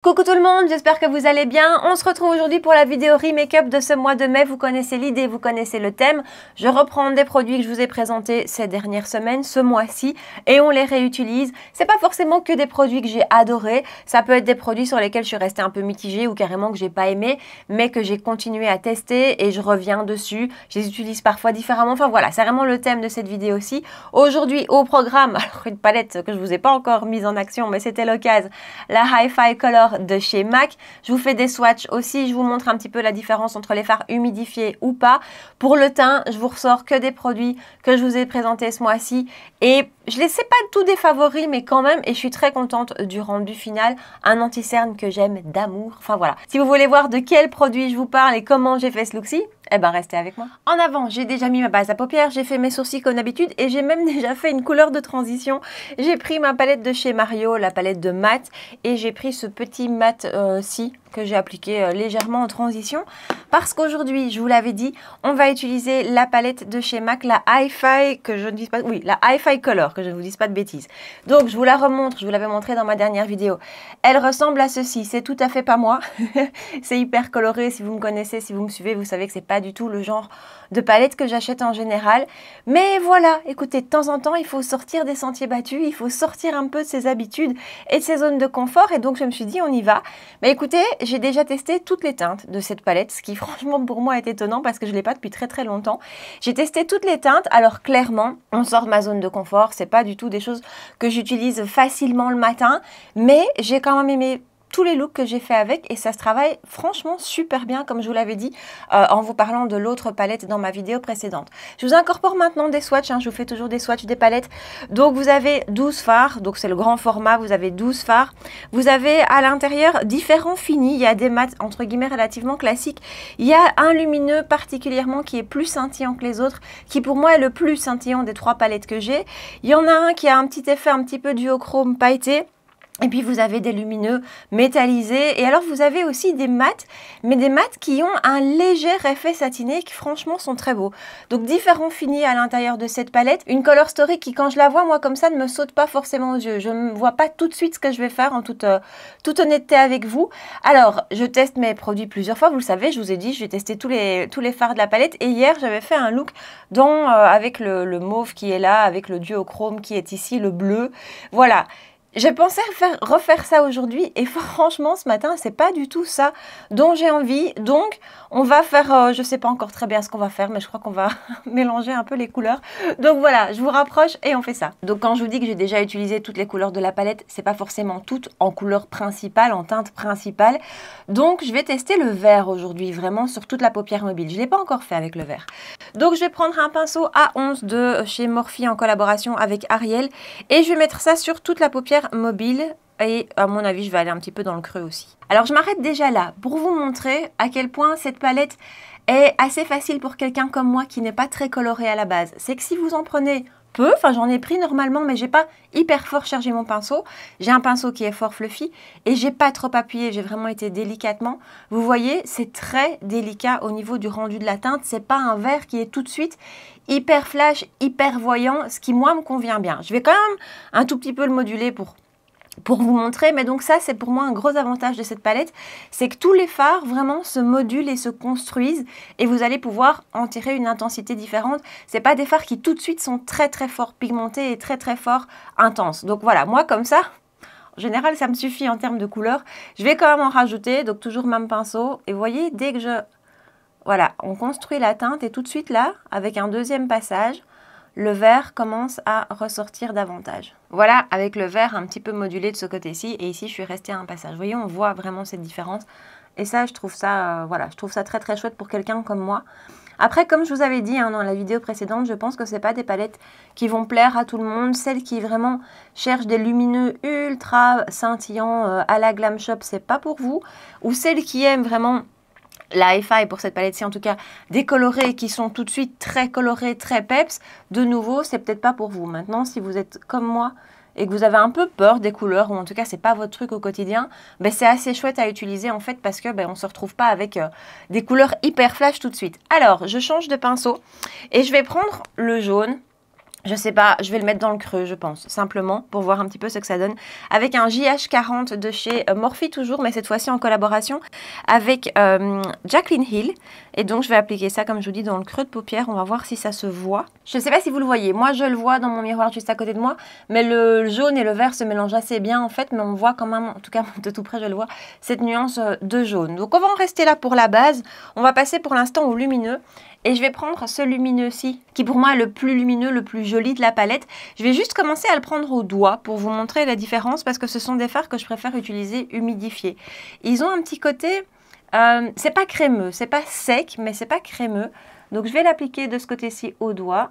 Coucou tout le monde, j'espère que vous allez bien. On se retrouve aujourd'hui pour la vidéo re-make-up de ce mois de mai. Vous connaissez l'idée, vous connaissez le thème. Je reprends des produits que je vous ai présentés ces dernières semaines, ce mois-ci, et on les réutilise. C'est pas forcément que des produits que j'ai adorés. Ça peut être des produits sur lesquels je suis restée un peu mitigée ou carrément que j'ai pas aimé, mais que j'ai continué à tester et je reviens dessus. Je les utilise parfois différemment. Enfin voilà, c'est vraiment le thème de cette vidéo-ci. Aujourd'hui, au programme, alors une palette que je vous ai pas encore mise en action, mais c'était l'occasion, la Hi-Fi Color de chez MAC. Je vous fais des swatchs aussi, je vous montre un petit peu la différence entre les fards humidifiés ou pas. Pour le teint, je vous ressors que des produits que je vous ai présentés ce mois-ci et je ne les sais pas tous des favoris, mais quand même, et je suis très contente du rendu final. Un anti-cerne que j'aime d'amour. Enfin voilà. Si vous voulez voir de quel produit je vous parle et comment j'ai fait ce look-ci, eh ben restez avec moi. En avant, j'ai déjà mis ma base à paupières, j'ai fait mes sourcils comme d'habitude et j'ai même déjà fait une couleur de transition. J'ai pris ma palette de chez Mario, la palette de mat, et j'ai pris ce petit mat-ci que j'ai appliqué légèrement en transition parce qu'aujourd'hui, je vous l'avais dit, on va utiliser la palette de chez MAC, la Hi-Fi, que je ne dise pas, oui, la Hi-Fi Color, que je ne vous dise pas de bêtises. Donc, je vous la remontre, je vous l'avais montré dans ma dernière vidéo. Elle ressemble à ceci, c'est tout à fait pas moi. C'est hyper coloré, si vous me connaissez, si vous me suivez, vous savez que c'est pas du tout le genre de palette que j'achète en général. Mais voilà, écoutez, de temps en temps, il faut sortir des sentiers battus, il faut sortir un peu de ses habitudes et de ses zones de confort. Et donc, je me suis dit, on y va. Mais écoutez, j'ai déjà testé toutes les teintes de cette palette, ce qui franchement pour moi est étonnant parce que je ne l'ai pas depuis très très longtemps. J'ai testé toutes les teintes, alors clairement, on sort de ma zone de confort, c'est pas du tout des choses que j'utilise facilement le matin, mais j'ai quand même aimé tous les looks que j'ai fait avec et ça se travaille franchement super bien comme je vous l'avais dit en vous parlant de l'autre palette dans ma vidéo précédente. Je vous incorpore maintenant des swatchs, je vous fais toujours des swatchs des palettes. Donc vous avez 12 fards, donc c'est le grand format, vous avez 12 fards. Vous avez à l'intérieur différents finis, il y a des mats entre guillemets relativement classiques. Il y a un lumineux particulièrement qui est plus scintillant que les autres, qui pour moi est le plus scintillant des trois palettes que j'ai. Il y en a un qui a un petit effet un petit peu duochrome pailleté. Et puis vous avez des lumineux métallisés et alors vous avez aussi des mats, mais des mats qui ont un léger effet satiné qui franchement sont très beaux. Donc différents finis à l'intérieur de cette palette. Une color story qui quand je la vois moi comme ça ne me saute pas forcément aux yeux. Je ne vois pas tout de suite ce que je vais faire en toute honnêteté avec vous. Alors je teste mes produits plusieurs fois, vous le savez, je vous ai dit je vais tester tous les fards de la palette et hier j'avais fait un look avec le mauve qui est là, avec le duochrome qui est ici, le bleu. Voilà. J'ai pensé refaire ça aujourd'hui et franchement ce matin c'est pas du tout ça dont j'ai envie, donc on va faire, je sais pas encore très bien ce qu'on va faire mais je crois qu'on va mélanger un peu les couleurs, donc voilà je vous rapproche et on fait ça. Donc quand je vous dis que j'ai déjà utilisé toutes les couleurs de la palette, c'est pas forcément toutes en couleur principale, en teinte principale, donc je vais tester le vert aujourd'hui vraiment sur toute la paupière mobile, je l'ai pas encore fait avec le vert. Donc je vais prendre un pinceau A11 de chez Morphe en collaboration avec Ariel et je vais mettre ça sur toute la paupière mobile et à mon avis je vais aller un petit peu dans le creux aussi. Alors je m'arrête déjà là pour vous montrer à quel point cette palette est assez facile pour quelqu'un comme moi qui n'est pas très coloré à la base. C'est que si vous en prenez peu, enfin j'en ai pris normalement mais j'ai pas hyper fort chargé mon pinceau, j'ai un pinceau qui est fort fluffy et j'ai pas trop appuyé, j'ai vraiment été délicatement. Vous voyez c'est très délicat au niveau du rendu de la teinte, c'est pas un vert qui est tout de suite hyper flash, hyper voyant, ce qui moi me convient bien. Je vais quand même un tout petit peu le moduler pour vous montrer, mais donc ça c'est pour moi un gros avantage de cette palette, c'est que tous les fards vraiment se modulent et se construisent et vous allez pouvoir en tirer une intensité différente. C'est pas des fards qui tout de suite sont très très fort pigmentés et très très fort intenses. Donc voilà, moi comme ça, en général ça me suffit en termes de couleur. Je vais quand même en rajouter, donc toujours même pinceau et vous voyez dès que voilà, on construit la teinte et tout de suite là, avec un deuxième passage, le vert commence à ressortir davantage. Voilà, avec le vert un petit peu modulé de ce côté-ci, et ici je suis restée à un passage. Vous voyez, on voit vraiment cette différence. Et ça, je trouve ça, voilà, je trouve ça très très chouette pour quelqu'un comme moi. Après, comme je vous avais dit dans la vidéo précédente, je pense que ce n'est pas des palettes qui vont plaire à tout le monde. Celles qui vraiment cherchent des lumineux ultra scintillants à la Glam Shop, c'est pas pour vous. Ou celles qui aiment vraiment la Hi-Fi pour cette palette-ci en tout cas, des colorés qui sont tout de suite très colorés, très peps, de nouveau, c'est peut-être pas pour vous. Maintenant, si vous êtes comme moi et que vous avez un peu peur des couleurs, ou en tout cas, c'est pas votre truc au quotidien, ben, c'est assez chouette à utiliser en fait parce que ben, on se retrouve pas avec des couleurs hyper flash tout de suite. Alors, je change de pinceau et je vais prendre le jaune. Je sais pas, je vais le mettre dans le creux, je pense, simplement pour voir un petit peu ce que ça donne. Avec un JH40 de chez Morphe toujours, mais cette fois-ci en collaboration avec Jaclyn Hill. Et donc, je vais appliquer ça, comme je vous dis, dans le creux de paupière. On va voir si ça se voit. Je ne sais pas si vous le voyez. Moi, je le vois dans mon miroir juste à côté de moi. Mais le jaune et le vert se mélangent assez bien, en fait. Mais on voit quand même, en tout cas, de tout près, je le vois, cette nuance de jaune. Donc, on va en rester là pour la base. On va passer pour l'instant au lumineux. Et je vais prendre ce lumineux-ci, qui pour moi est le plus lumineux, le plus joli de la palette. Je vais juste commencer à le prendre au doigt pour vous montrer la différence, parce que ce sont des fards que je préfère utiliser humidifiés. Ils ont un petit côté, c'est pas crémeux, c'est pas sec, mais c'est pas crémeux. Donc je vais l'appliquer de ce côté-ci au doigt.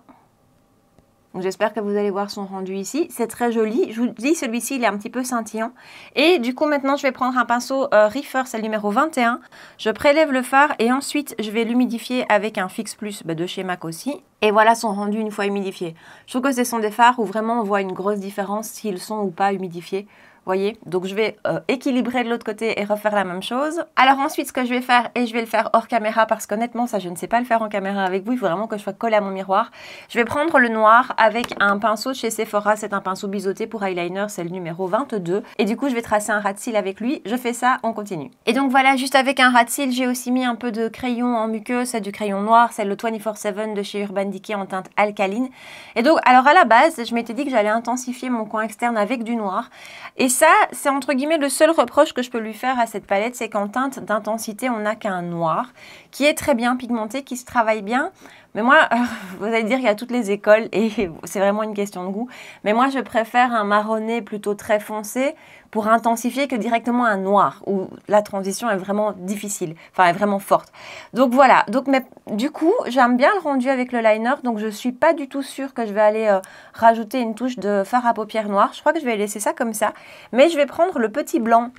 J'espère que vous allez voir son rendu ici. C'est très joli. Je vous dis, celui-ci, il est un petit peu scintillant. Et du coup, maintenant, je vais prendre un pinceau Reefer, c'est le numéro 21. Je prélève le fard et ensuite, je vais l'humidifier avec un Fix Plus de chez MAC aussi. Et voilà son rendu une fois humidifié. Je trouve que ce sont des fards où vraiment on voit une grosse différence s'ils sont ou pas humidifiés. Voyez, donc je vais équilibrer de l'autre côté et refaire la même chose. Alors ensuite, ce que je vais faire, et je vais le faire hors caméra parce qu'honnêtement, ça je ne sais pas le faire en caméra avec vous, il faut vraiment que je sois collée à mon miroir. Je vais prendre le noir avec un pinceau de chez Sephora, c'est un pinceau biseauté pour eyeliner, c'est le numéro 22. Et du coup, je vais tracer un ras de cils avec lui. Je fais ça, on continue. Et donc voilà, juste avec un ras de cils, j'ai aussi mis un peu de crayon en muqueuse, c'est du crayon noir, c'est le 24/7 de chez Urban Decay en teinte alcaline. Et donc, alors à la base, je m'étais dit que j'allais intensifier mon coin externe avec du noir. Et ça, c'est entre guillemets le seul reproche que je peux lui faire à cette palette, c'est qu'en teinte d'intensité, on n'a qu'un noir qui est très bien pigmenté, qui se travaille bien. Mais moi, vous allez dire qu'il y a toutes les écoles et c'est vraiment une question de goût. Mais moi, je préfère un marronné plutôt très foncé pour intensifier que directement un noir où la transition est vraiment difficile, enfin est vraiment forte. Donc voilà, donc, mais, du coup, j'aime bien le rendu avec le liner, donc je ne suis pas du tout sûre que je vais aller rajouter une touche de fard à paupières noir. Je crois que je vais laisser ça comme ça, mais je vais prendre le petit blanc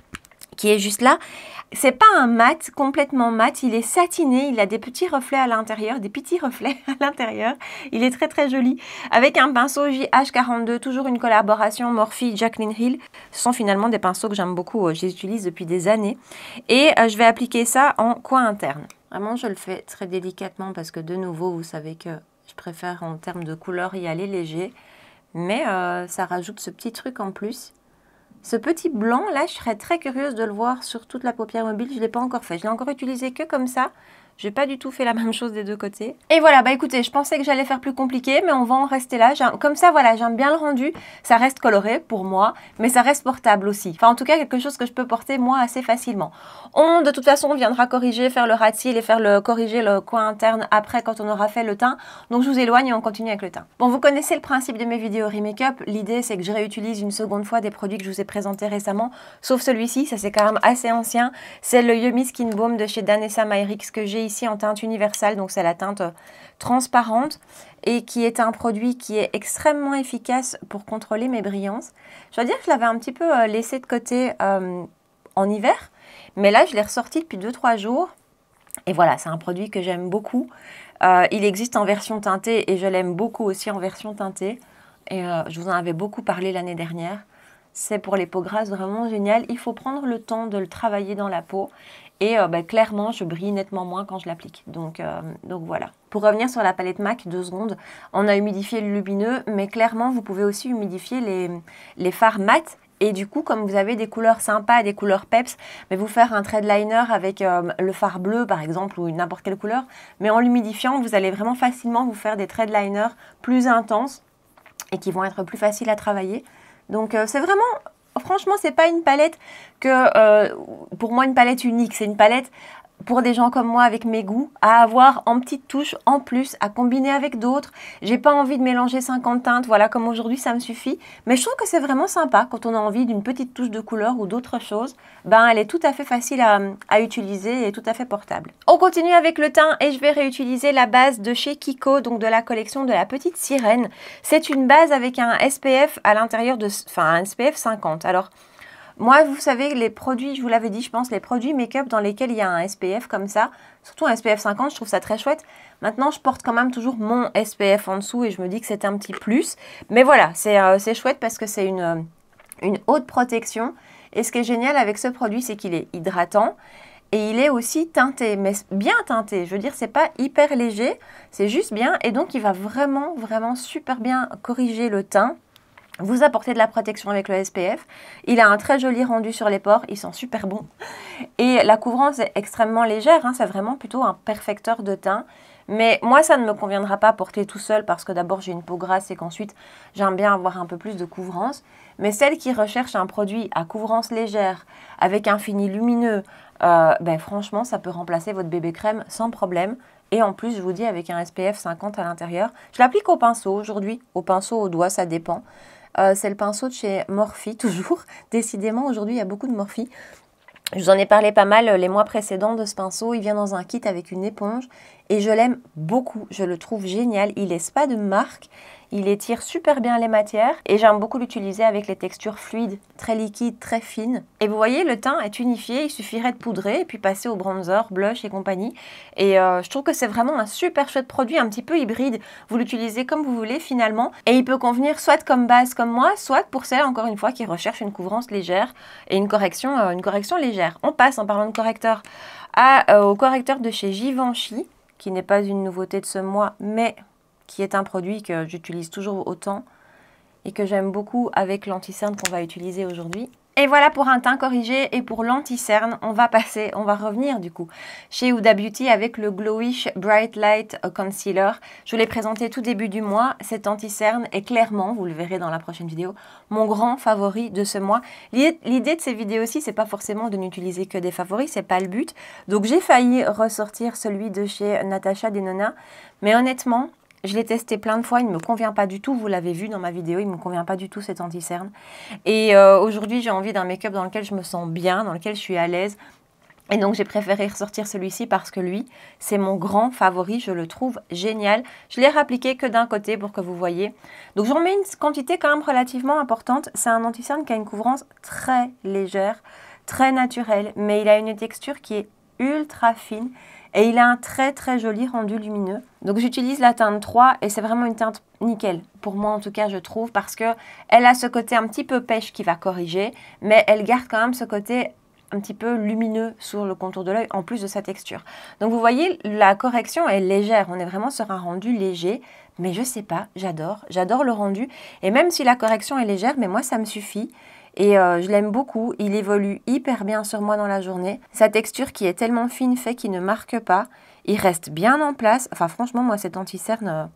qui est juste là. C'est pas un mat, complètement mat, il est satiné, il a des petits reflets à l'intérieur, des petits reflets à l'intérieur. Il est très très joli. Avec un pinceau JH42, toujours une collaboration Morphe Jaclyn Hill. Ce sont finalement des pinceaux que j'aime beaucoup, je les utilise depuis des années. Et je vais appliquer ça en coin interne. Vraiment, je le fais très délicatement parce que de nouveau, vous savez que je préfère en termes de couleur y aller léger. Mais ça rajoute ce petit truc en plus. Ce petit blanc, là, je serais très curieuse de le voir sur toute la paupière mobile. Je ne l'ai pas encore fait. Je l'ai encore utilisé que comme ça. Je n'ai pas du tout fait la même chose des deux côtés. Et voilà, bah écoutez, je pensais que j'allais faire plus compliqué, mais on va en rester là. Comme ça, voilà, j'aime bien le rendu. Ça reste coloré pour moi, mais ça reste portable aussi. Enfin, en tout cas, quelque chose que je peux porter, moi, assez facilement. De toute façon, on viendra corriger, faire le ras de cils et corriger le coin interne après, quand on aura fait le teint. Donc, je vous éloigne et on continue avec le teint. Bon, vous connaissez le principe de mes vidéos Remake-up. L'idée, c'est que je réutilise une seconde fois des produits que je vous ai présentés récemment, sauf celui-ci, ça c'est quand même assez ancien. C'est le Yummy Skin Balm de chez Danessa Myricks que j'ai ici en teinte universelle, donc c'est la teinte transparente et qui est un produit qui est extrêmement efficace pour contrôler mes brillances. Je dois dire que je l'avais un petit peu laissé de côté en hiver, mais là je l'ai ressorti depuis 2-3 jours et voilà, c'est un produit que j'aime beaucoup. Il existe en version teintée et je l'aime beaucoup aussi en version teintée et je vous en avais beaucoup parlé l'année dernière. C'est pour les peaux grasses vraiment génial. Il faut prendre le temps de le travailler dans la peau. Et clairement, je brille nettement moins quand je l'applique. Donc voilà. Pour revenir sur la palette MAC, 2 secondes, on a humidifié le lumineux. Mais clairement, vous pouvez aussi humidifier les fards mat. Et du coup, comme vous avez des couleurs sympas, des couleurs peps, mais vous faire un trait de liner avec le fard bleu par exemple ou n'importe quelle couleur. Mais en l'humidifiant, vous allez vraiment facilement vous faire des traits de liner plus intenses et qui vont être plus faciles à travailler. Donc c'est vraiment, franchement, c'est pas une palette que, pour moi, une palette unique. C'est une palette pour des gens comme moi avec mes goûts, à avoir en petites touches en plus, à combiner avec d'autres. J'ai pas envie de mélanger 50 teintes, voilà, comme aujourd'hui, ça me suffit. Mais je trouve que c'est vraiment sympa quand on a envie d'une petite touche de couleur ou d'autre chose. Ben, elle est tout à fait facile à utiliser et tout à fait portable. On continue avec le teint et je vais réutiliser la base de chez Kiko, donc de la collection de la petite sirène. C'est une base avec un SPF à l'intérieur de, enfin, un SPF 50. Alors, moi, vous savez, les produits, je vous l'avais dit, je pense, les produits make-up dans lesquels il y a un SPF comme ça, surtout un SPF 50, je trouve ça très chouette. Maintenant, je porte quand même toujours mon SPF en dessous et je me dis que c'est un petit plus. Mais voilà, c'est chouette parce que c'est une haute protection. Et ce qui est génial avec ce produit, c'est qu'il est hydratant. Et il est aussi teinté, mais bien teinté. Je veux dire, c'est pas hyper léger, c'est juste bien. Et donc, il va vraiment, vraiment super bien corriger le teint. Vous apportez de la protection avec le SPF. Il a un très joli rendu sur les pores. Il sent super bon. Et la couvrance est extrêmement légère. Hein, c'est vraiment plutôt un perfecteur de teint. Mais moi, ça ne me conviendra pas à porter tout seul parce que d'abord, j'ai une peau grasse et qu'ensuite, j'aime bien avoir un peu plus de couvrance. Mais celles qui recherchent un produit à couvrance légère, avec un fini lumineux, franchement, ça peut remplacer votre bébé crème sans problème. Et en plus, je vous dis, avec un SPF 50 à l'intérieur. Je l'applique au pinceau aujourd'hui, au pinceau, au doigt, ça dépend. C'est le pinceau de chez Morphe, toujours. Décidément, aujourd'hui, il y a beaucoup de Morphe. Je vous en ai parlé pas mal les mois précédents de ce pinceau. Il vient dans un kit avec une éponge et je l'aime beaucoup. Je le trouve génial. Il n'est pas de marque. Il étire super bien les matières et j'aime beaucoup l'utiliser avec les textures fluides, très liquides, très fines. Et vous voyez, le teint est unifié. Il suffirait de poudrer et puis passer au bronzer, blush et compagnie. Et je trouve que c'est vraiment un super chouette produit, un petit peu hybride. Vous l'utilisez comme vous voulez finalement. Et il peut convenir soit comme base comme moi, soit pour celles, encore une fois, qui recherchent une couvrance légère et une correction légère. On passe, en parlant de correcteur, au correcteur de chez Givenchy, qui n'est pas une nouveauté de ce mois, mais qui est un produit que j'utilise toujours autant et que j'aime beaucoup avec l'anti-cerne qu'on va utiliser aujourd'hui. Et voilà pour un teint corrigé et pour l'anti-cerne, on va revenir du coup chez Huda Beauty avec le Glowish Bright Light Concealer. Je vous l'ai présenté tout début du mois. Cet anti-cerne est clairement, vous le verrez dans la prochaine vidéo, mon grand favori de ce mois. L'idée de ces vidéos-ci, c'est pas forcément de n'utiliser que des favoris, c'est pas le but. Donc j'ai failli ressortir celui de chez Natasha Denona, mais honnêtement, je l'ai testé plein de fois, il ne me convient pas du tout, vous l'avez vu dans ma vidéo, il ne me convient pas du tout cet anti-cerne. Et aujourd'hui, j'ai envie d'un make-up dans lequel je me sens bien, dans lequel je suis à l'aise. Et donc, j'ai préféré ressortir celui-ci parce que lui, c'est mon grand favori, je le trouve génial. Je l'ai réappliqué que d'un côté pour que vous voyez. Donc, j'en mets une quantité quand même relativement importante. C'est un anti-cerne qui a une couvrance très légère, très naturelle, mais il a une texture qui est ultra fine. Et il a un très très joli rendu lumineux. Donc j'utilise la teinte 3 et c'est vraiment une teinte nickel. Pour moi en tout cas je trouve parce que elle a ce côté un petit peu pêche qui va corriger. Mais elle garde quand même ce côté un petit peu lumineux sur le contour de l'œil en plus de sa texture. Donc vous voyez la correction est légère. On est vraiment sur un rendu léger. Mais je sais pas, j'adore le rendu. Et même si la correction est légère, mais moi ça me suffit. Et je l'aime beaucoup, il évolue hyper bien sur moi dans la journée. Sa texture qui est tellement fine fait qu'il ne marque pas. Il reste bien en place. Enfin franchement, moi cet anti-cerne,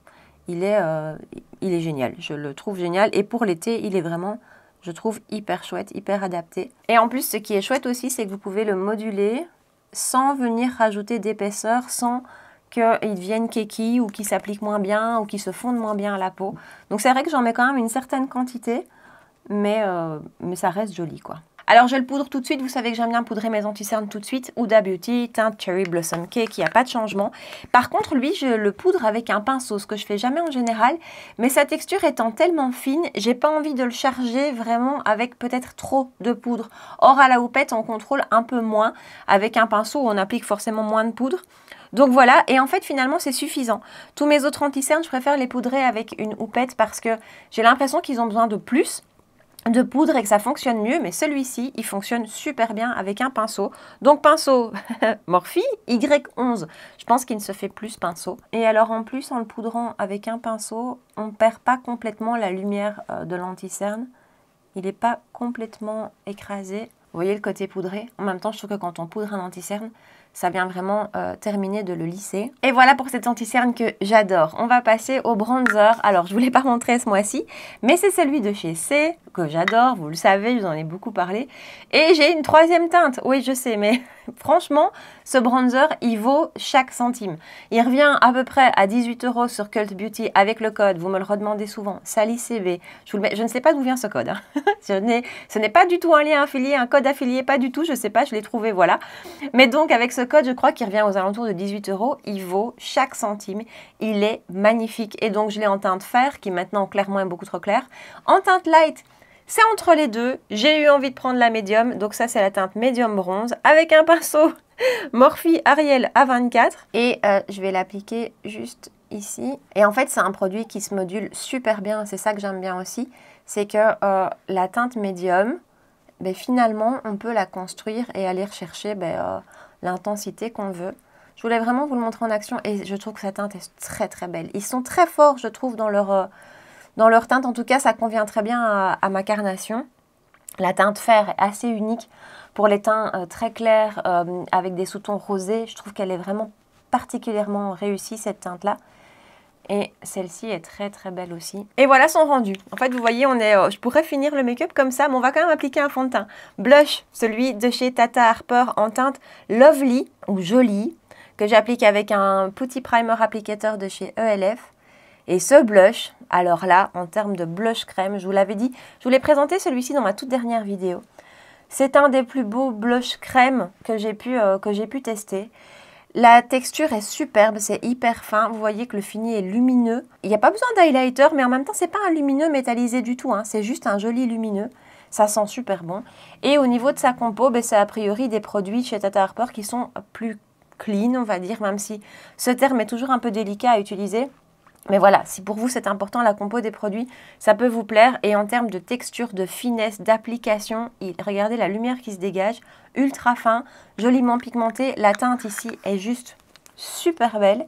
il est génial. Je le trouve génial. Et pour l'été, il est vraiment, je trouve, hyper chouette, hyper adapté. Et en plus, ce qui est chouette aussi, c'est que vous pouvez le moduler sans venir rajouter d'épaisseur, sans qu'il devienne keki ou qu'il s'applique moins bien ou qu'il se fonde moins bien à la peau. Donc c'est vrai que j'en mets quand même une certaine quantité. Mais ça reste joli quoi. Alors je le poudre tout de suite, vous savez que j'aime bien poudrer mes anti-cernes tout de suite. Huda Beauty, teinte Cherry Blossom Cake, il n'y a pas de changement. Par contre lui je le poudre avec un pinceau, ce que je fais jamais en général. Mais sa texture étant tellement fine, j'ai pas envie de le charger vraiment avec peut-être trop de poudre. Or à la houppette on contrôle un peu moins. Avec un pinceau on applique forcément moins de poudre. Donc voilà, et en fait finalement c'est suffisant. Tous mes autres anti-cernes je préfère les poudrer avec une houppette parce que j'ai l'impression qu'ils ont besoin de plus de poudre et que ça fonctionne mieux, mais celui-ci, il fonctionne super bien avec un pinceau. Donc pinceau Morphe Y11, je pense qu'il ne se fait plus pinceau. Et alors en plus, en le poudrant avec un pinceau, on ne perd pas complètement la lumière de l'anti-cerne. Il n'est pas complètement écrasé. Vous voyez le côté poudré? En même temps, je trouve que quand on poudre un anti-cerne, ça vient vraiment terminer de le lisser. Et voilà pour cet anti-cerne que j'adore. On va passer au bronzer. Alors, je ne vous l'ai pas montré ce mois-ci, mais c'est celui de chez C que j'adore. Vous le savez, je vous en ai beaucoup parlé. Et j'ai une troisième teinte. Oui, je sais, mais franchement, ce bronzer, il vaut chaque centime. Il revient à peu près à 18 € sur Cult Beauty avec le code. Vous me le redemandez souvent. SallyCB. Je ne sais pas d'où vient ce code. Hein. Ce n'est pas du tout un lien affilié, un code affilié, pas du tout. Je ne sais pas, je l'ai trouvé, voilà. Mais donc, avec ce code, je crois qu'il revient aux alentours de 18 €. Il vaut chaque centime. Il est magnifique. Et donc, je l'ai en teinte fer, qui maintenant, clairement, est beaucoup trop clair. En teinte light, c'est entre les deux. J'ai eu envie de prendre la médium. Donc, ça, c'est la teinte médium bronze avec un pinceau Morphe Ariel A24. Et je vais l'appliquer juste ici. Et en fait, c'est un produit qui se module super bien. C'est ça que j'aime bien aussi. C'est que la teinte médium, finalement, on peut la construire et aller rechercher l'intensité qu'on veut. Je voulais vraiment vous le montrer en action et je trouve que cette teinte est très très belle. Ils sont très forts, je trouve, dans leur teinte. En tout cas, ça convient très bien à ma carnation. La teinte fer est assez unique pour les teints très clairs avec des sous-tons rosés. Je trouve qu'elle est vraiment particulièrement réussie, cette teinte-là. Et celle-ci est très très belle aussi. Et voilà son rendu. En fait, vous voyez, je pourrais finir le make-up comme ça, mais on va quand même appliquer un fond de teint. Blush, celui de chez Tata Harper en teinte Lovely ou Jolie, que j'applique avec un petit primer applicateur de chez ELF. Et ce blush, alors là, en termes de blush crème, je vous l'avais dit, je vous l'ai présenté celui-ci dans ma toute dernière vidéo. C'est un des plus beaux blush crème que j'ai pu tester. La texture est superbe, c'est hyper fin. Vous voyez que le fini est lumineux. Il n'y a pas besoin d'highlighter, mais en même temps, c'est pas un lumineux métallisé du tout. Hein. C'est juste un joli lumineux. Ça sent super bon. Et au niveau de sa compo, c'est a priori des produits chez Tata Harper qui sont plus clean, on va dire, même si ce terme est toujours un peu délicat à utiliser. Mais voilà, si pour vous c'est important la compo des produits, ça peut vous plaire. Et en termes de texture, de finesse, d'application, regardez la lumière qui se dégage, ultra fin, joliment pigmenté. La teinte ici est juste super belle.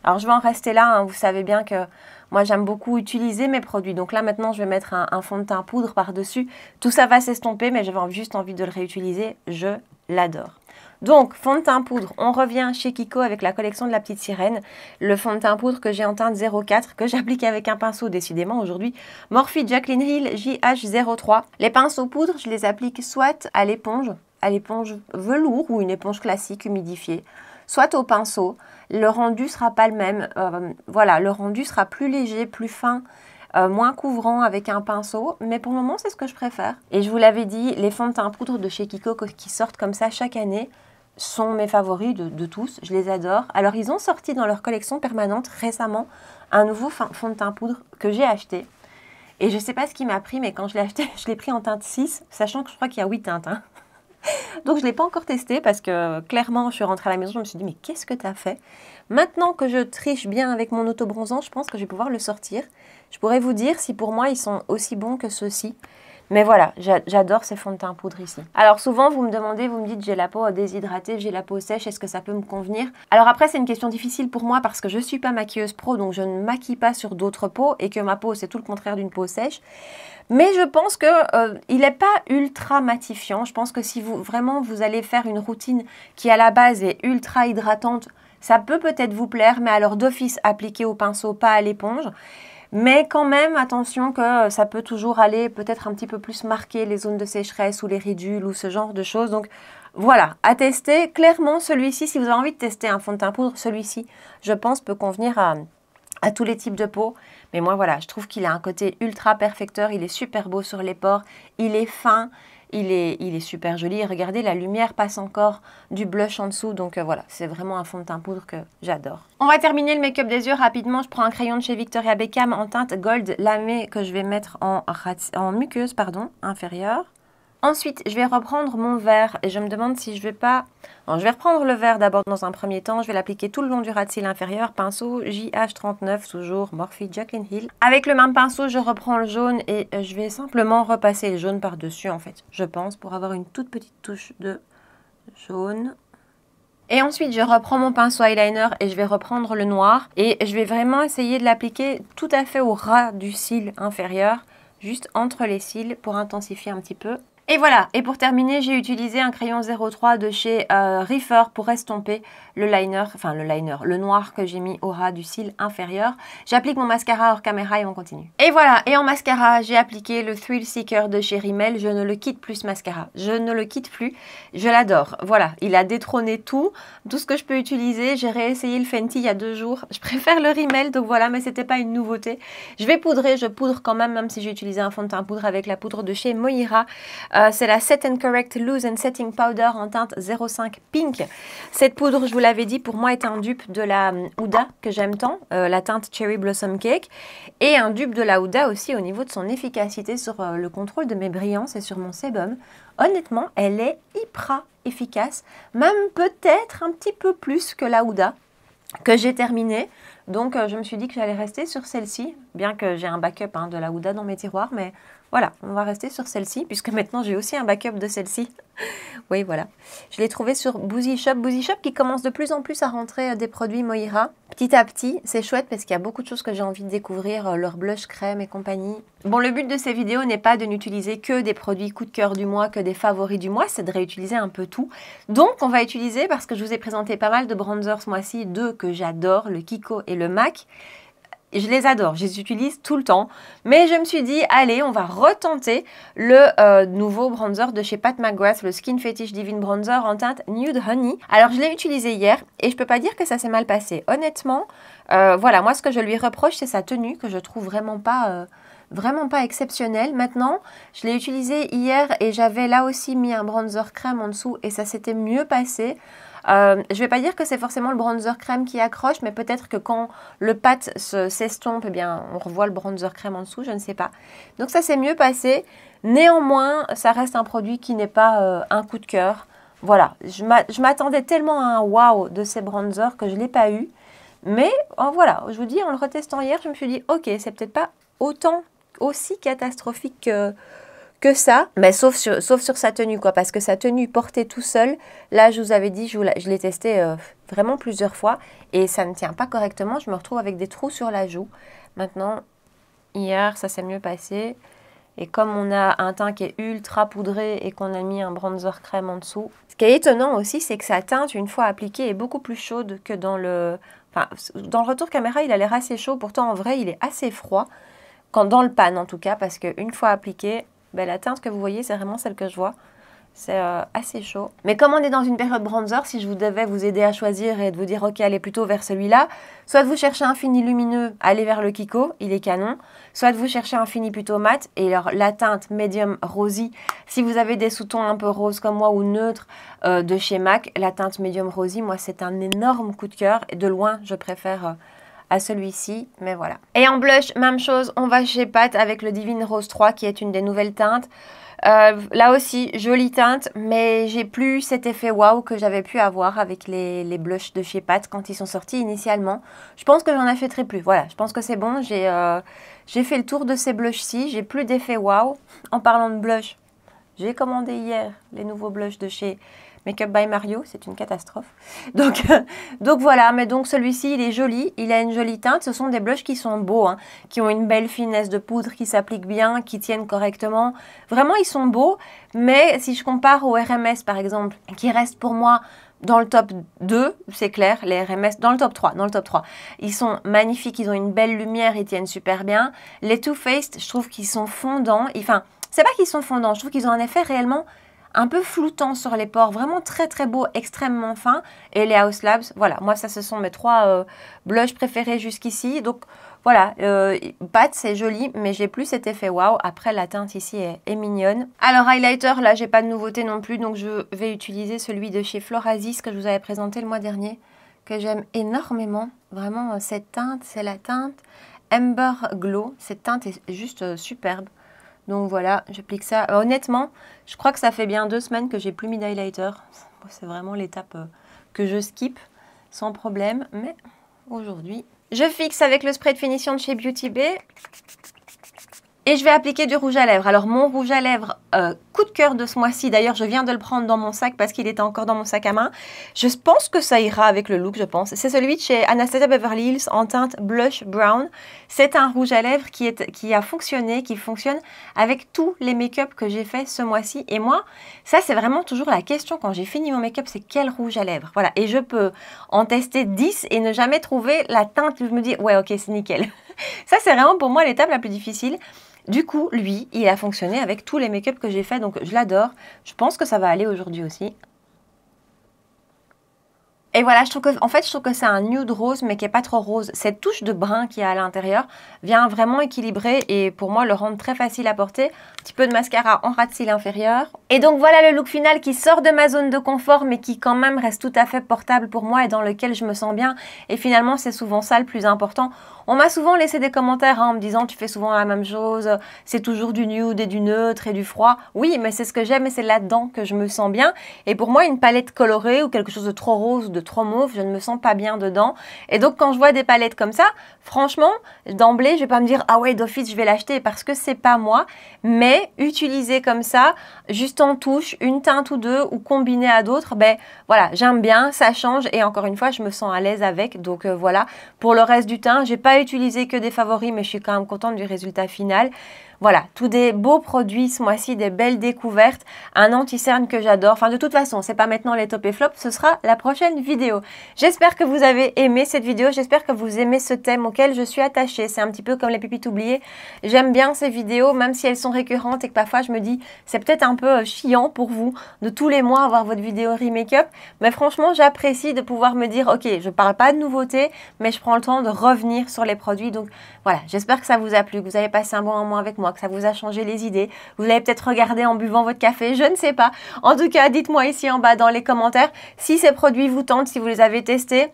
Alors je vais en rester là, hein. Vous savez bien que moi j'aime beaucoup utiliser mes produits. Donc là maintenant je vais mettre un fond de teint poudre par-dessus. Tout ça va s'estomper, mais j'avais juste envie de le réutiliser. Je l'adore. Donc, fond de teint poudre, on revient chez Kiko avec la collection de la petite sirène. Le fond de teint poudre que j'ai en teinte 04, que j'applique avec un pinceau, décidément aujourd'hui, Morphe Jaclyn Hill JH03. Les pinceaux poudre, je les applique soit à l'éponge velours ou une éponge classique humidifiée, soit au pinceau. Le rendu ne sera pas le même. Voilà, le rendu sera plus léger, plus fin, moins couvrant avec un pinceau, mais pour le moment c'est ce que je préfère. Et je vous l'avais dit, les fonds de teint poudre de chez Kiko qui sortent comme ça chaque année sont mes favoris de tous, je les adore. Alors ils ont sorti dans leur collection permanente récemment un nouveau fond de teint poudre que j'ai acheté. Et je ne sais pas ce qui m'a pris, mais quand je l'ai acheté, je l'ai pris en teinte 6, sachant que je crois qu'il y a 8 teintes. Hein. Donc je ne l'ai pas encore testé parce que clairement je suis rentrée à la maison, je me suis dit mais qu'est-ce que tu as fait? Maintenant que je triche bien avec mon auto-bronzant, je pense que je vais pouvoir le sortir. Je pourrais vous dire si pour moi ils sont aussi bons que ceux-ci. Mais voilà, j'adore ces fonds de teint poudre ici. Alors souvent vous me demandez, vous me dites j'ai la peau déshydratée, j'ai la peau sèche, est-ce que ça peut me convenir? Alors après c'est une question difficile pour moi parce que je ne suis pas maquilleuse pro, donc je ne maquille pas sur d'autres peaux et que ma peau c'est tout le contraire d'une peau sèche. Mais je pense qu'il n'est pas ultra matifiant. Je pense que si vous allez faire une routine qui à la base est ultra hydratante, ça peut peut-être vous plaire, mais alors d'office appliqué au pinceau, pas à l'éponge. Mais quand même, attention que ça peut toujours aller peut-être un petit peu plus marquer les zones de sécheresse ou les ridules ou ce genre de choses. Donc voilà, à tester. Clairement, celui-ci, si vous avez envie de tester un fond de teint poudre, celui-ci, je pense, peut convenir à tous les types de peau. Mais moi, voilà, je trouve qu'il a un côté ultra perfecteur. Il est super beau sur les pores. Il est fin. Il est super joli. Regardez, la lumière passe encore du blush en dessous. Donc voilà, c'est vraiment un fond de teint poudre que j'adore. On va terminer le make-up des yeux rapidement. Je prends un crayon de chez Victoria Beckham en teinte Gold Lamé que je vais mettre en muqueuse inférieure. Ensuite, je vais reprendre mon vert et je me demande si je vais pas... Non, je vais reprendre le vert d'abord dans un premier temps. Je vais l'appliquer tout le long du ras de cils inférieur. Pinceau JH39, toujours Morphe Jaclyn Hill. Avec le même pinceau, je reprends le jaune et je vais simplement repasser le jaune par-dessus, en fait, je pense, pour avoir une toute petite touche de jaune. Et ensuite, je reprends mon pinceau eyeliner et je vais reprendre le noir. Et je vais vraiment essayer de l'appliquer tout à fait au ras du cil inférieur, juste entre les cils pour intensifier un petit peu. Et voilà, et pour terminer, j'ai utilisé un crayon 03 de chez Reefer pour estomper le noir que j'ai mis au ras du cil inférieur. J'applique mon mascara hors caméra et on continue. Et voilà, et en mascara, j'ai appliqué le Thrill Seeker de chez Rimmel. Je ne le quitte plus ce mascara, je ne le quitte plus, je l'adore. Voilà, il a détrôné tout ce que je peux utiliser. J'ai réessayé le Fenty il y a 2 jours. Je préfère le Rimmel, donc voilà, mais c'était pas une nouveauté. Je vais poudrer, je poudre quand même si j'ai utilisé un fond de teint poudre avec la poudre de chez Moira. C'est la Set and Correct Loose and Setting Powder en teinte 05 Pink. Cette poudre, je vous l'avais dit, pour moi est un dupe de la Huda que j'aime tant, la teinte Cherry Blossom Cake, et un dupe de la Huda aussi au niveau de son efficacité sur le contrôle de mes brillances et sur mon sébum. Honnêtement, elle est hyper efficace, même peut-être un petit peu plus que la Huda que j'ai terminée. Donc je me suis dit que j'allais rester sur celle-ci, bien que j'ai un backup hein, de la Huda dans mes tiroirs, mais voilà, on va rester sur celle-ci, puisque maintenant j'ai aussi un backup de celle-ci. Oui, voilà. Je l'ai trouvé sur Boozy Shop. Boozy Shop qui commence de plus en plus à rentrer des produits Moira. Petit à petit, c'est chouette parce qu'il y a beaucoup de choses que j'ai envie de découvrir, leur blush, crème et compagnie. Bon, le but de ces vidéos n'est pas de n'utiliser que des produits coup de cœur du mois, que des favoris du mois, c'est de réutiliser un peu tout. Donc, on va utiliser, parce que je vous ai présenté pas mal de bronzers ce mois-ci, deux que j'adore, le Kiko et le MAC. Je les adore, je les utilise tout le temps. Mais je me suis dit, allez, on va retenter le nouveau bronzer de chez Pat McGrath, le Skin Fetish Divine Bronzer en teinte Nude Honey. Alors, je l'ai utilisé hier et je peux pas dire que ça s'est mal passé. Honnêtement, voilà, moi, ce que je lui reproche, c'est sa tenue que je trouve vraiment pas exceptionnelle. Maintenant, je l'ai utilisé hier et j'avais là aussi mis un bronzer crème en dessous et ça s'était mieux passé. Je vais pas dire que c'est forcément le bronzer crème qui accroche, mais peut-être que quand le pâte s'estompe, eh bien, on revoit le bronzer crème en dessous, je ne sais pas. Donc ça s'est mieux passé. Néanmoins, ça reste un produit qui n'est pas un coup de cœur. Voilà, je m'attendais tellement à un wow de ces bronzers que je ne l'ai pas eu. Mais voilà, je vous dis, en le retestant hier, je me suis dit, ok, c'est peut-être pas aussi catastrophique que ça, mais sauf sur sa tenue, quoi, parce que sa tenue portée tout seul, là, je vous avais dit, je l'ai testé vraiment plusieurs fois, et ça ne tient pas correctement, je me retrouve avec des trous sur la joue. Maintenant, hier, ça s'est mieux passé, et comme on a un teint qui est ultra poudré, et qu'on a mis un bronzer crème en dessous, ce qui est étonnant aussi, c'est que sa teinte, une fois appliquée, est beaucoup plus chaude que dans le... Enfin, dans le retour caméra, il a l'air assez chaud, pourtant, en vrai, il est assez froid, dans le pan, en tout cas, parce qu'une fois appliqué... Ben, la teinte que vous voyez, c'est vraiment celle que je vois. C'est assez chaud. Mais comme on est dans une période bronzer, si je vous devais vous aider à choisir et de vous dire, ok, allez plutôt vers celui-là, soit vous cherchez un fini lumineux, allez vers le Kiko, il est canon. Soit vous cherchez un fini plutôt mat, et alors la teinte medium rosy, si vous avez des sous-tons un peu roses comme moi ou neutres de chez MAC, la teinte medium rosy, moi, c'est un énorme coup de cœur. Et de loin, je préfère... à celui-ci, mais voilà. Et en blush, même chose, on va chez Pat avec le Divine Rose 3 qui est une des nouvelles teintes. Là aussi, jolie teinte, mais j'ai plus cet effet waouh que j'avais pu avoir avec les blushs de chez Pat quand ils sont sortis initialement. Je pense que j'en achèterai plus, voilà, je pense que c'est bon, j'ai fait le tour de ces blushs-ci, j'ai plus d'effet waouh. En parlant de blush, j'ai commandé hier les nouveaux blushs de chez Makeup by Mario, c'est une catastrophe. Donc voilà, mais donc celui-ci, il est joli, il a une jolie teinte. Ce sont des blushs qui sont beaux, hein, qui ont une belle finesse de poudre, qui s'appliquent bien, qui tiennent correctement. Vraiment, ils sont beaux, mais si je compare au RMS, par exemple, qui reste pour moi dans le top 2, c'est clair, les RMS, dans le top 3. Ils sont magnifiques, ils ont une belle lumière, ils tiennent super bien. Les Too Faced, je trouve qu'ils sont fondants. Enfin, c'est pas qu'ils sont fondants, je trouve qu'ils ont un effet réellement un peu floutant sur les pores, vraiment très très beau, extrêmement fin. Et les Haus Labs, voilà, moi ça ce sont mes trois blushs préférés jusqu'ici. Donc voilà, Pat c'est joli, mais j'ai plus cet effet waouh. Après la teinte ici est mignonne. Alors highlighter, là j'ai pas de nouveauté non plus, donc je vais utiliser celui de chez Florasis que je vous avais présenté le mois dernier, que j'aime énormément. Vraiment cette teinte, c'est la teinte Amber Glow. Cette teinte est juste superbe. Donc voilà, j'applique ça. Honnêtement, je crois que ça fait bien 2 semaines que j'ai plus mis d'highlighter. C'est vraiment l'étape que je skip sans problème. Mais aujourd'hui, je fixe avec le spray de finition de chez Beauty Bay. Et je vais appliquer du rouge à lèvres. Alors mon rouge à lèvres coup de cœur de ce mois-ci, d'ailleurs je viens de le prendre dans mon sac parce qu'il était encore dans mon sac à main. Je pense que ça ira avec le look, je pense. C'est celui de chez Anastasia Beverly Hills en teinte Blush Brown. C'est un rouge à lèvres qui a fonctionné, qui fonctionne avec tous les make-up que j'ai fait ce mois-ci. Et moi, ça c'est vraiment toujours la question quand j'ai fini mon make-up, c'est quel rouge à lèvres. Voilà, et je peux en tester 10 et ne jamais trouver la teinte où je me dis ouais ok c'est nickel. Ça c'est vraiment pour moi l'étape la plus difficile. Du coup, lui, il a fonctionné avec tous les make-up que j'ai fait, donc je l'adore. Je pense que ça va aller aujourd'hui aussi. Et voilà, je trouve que c'est un nude rose, mais qui n'est pas trop rose. Cette touche de brun qu'il y a à l'intérieur vient vraiment équilibrer et pour moi le rendre très facile à porter. Un petit peu de mascara en ras de cils inférieur. Et donc voilà le look final qui sort de ma zone de confort, mais qui quand même reste tout à fait portable pour moi et dans lequel je me sens bien. Et finalement, c'est souvent ça le plus important. On m'a souvent laissé des commentaires en me disant « tu fais souvent la même chose, c'est toujours du nude et du neutre et du froid ». Oui, mais c'est ce que j'aime et c'est là-dedans que je me sens bien. Et pour moi, une palette colorée ou quelque chose de trop rose ou de trop mauve, je ne me sens pas bien dedans. Et donc quand je vois des palettes comme ça, franchement, d'emblée, je vais pas me dire ah ouais d'office je vais l'acheter parce que c'est pas moi, mais utiliser comme ça, juste en touche, une teinte ou deux ou combiné à d'autres, ben voilà, j'aime bien, ça change et encore une fois, je me sens à l'aise avec. Donc voilà, pour le reste du teint, j'ai pas utilisé que des favoris, mais je suis quand même contente du résultat final. Voilà, tous des beaux produits ce mois-ci, des belles découvertes, un anti-cerne que j'adore. Enfin, de toute façon, c'est pas maintenant les top et flops, ce sera la prochaine vidéo. J'espère que vous avez aimé cette vidéo, j'espère que vous aimez ce thème auquel je suis attachée. C'est un petit peu comme les pépites oubliées. J'aime bien ces vidéos, même si elles sont récurrentes et que parfois je me dis, c'est peut-être un peu chiant pour vous de tous les mois avoir votre vidéo re-make-up. Mais franchement, j'apprécie de pouvoir me dire, ok, je parle pas de nouveautés, mais je prends le temps de revenir sur les produits. Donc voilà, j'espère que ça vous a plu, que vous avez passé un bon moment avec moi, que ça vous a changé les idées. Vous l'avez peut-être regardé en buvant votre café, je ne sais pas. En tout cas, dites-moi ici en bas dans les commentaires si ces produits vous tentent, si vous les avez testés.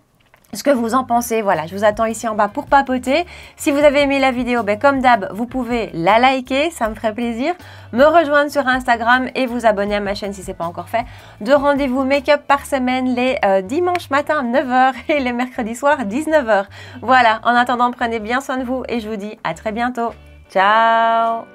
Ce que vous en pensez, voilà, je vous attends ici en bas pour papoter. Si vous avez aimé la vidéo, ben comme d'hab, vous pouvez la liker, ça me ferait plaisir. Me rejoindre sur Instagram et vous abonner à ma chaîne si ce n'est pas encore fait. 2 rendez-vous make-up par semaine, les dimanches matin 9h et les mercredis soirs 19h. Voilà, en attendant, prenez bien soin de vous et je vous dis à très bientôt. Ciao!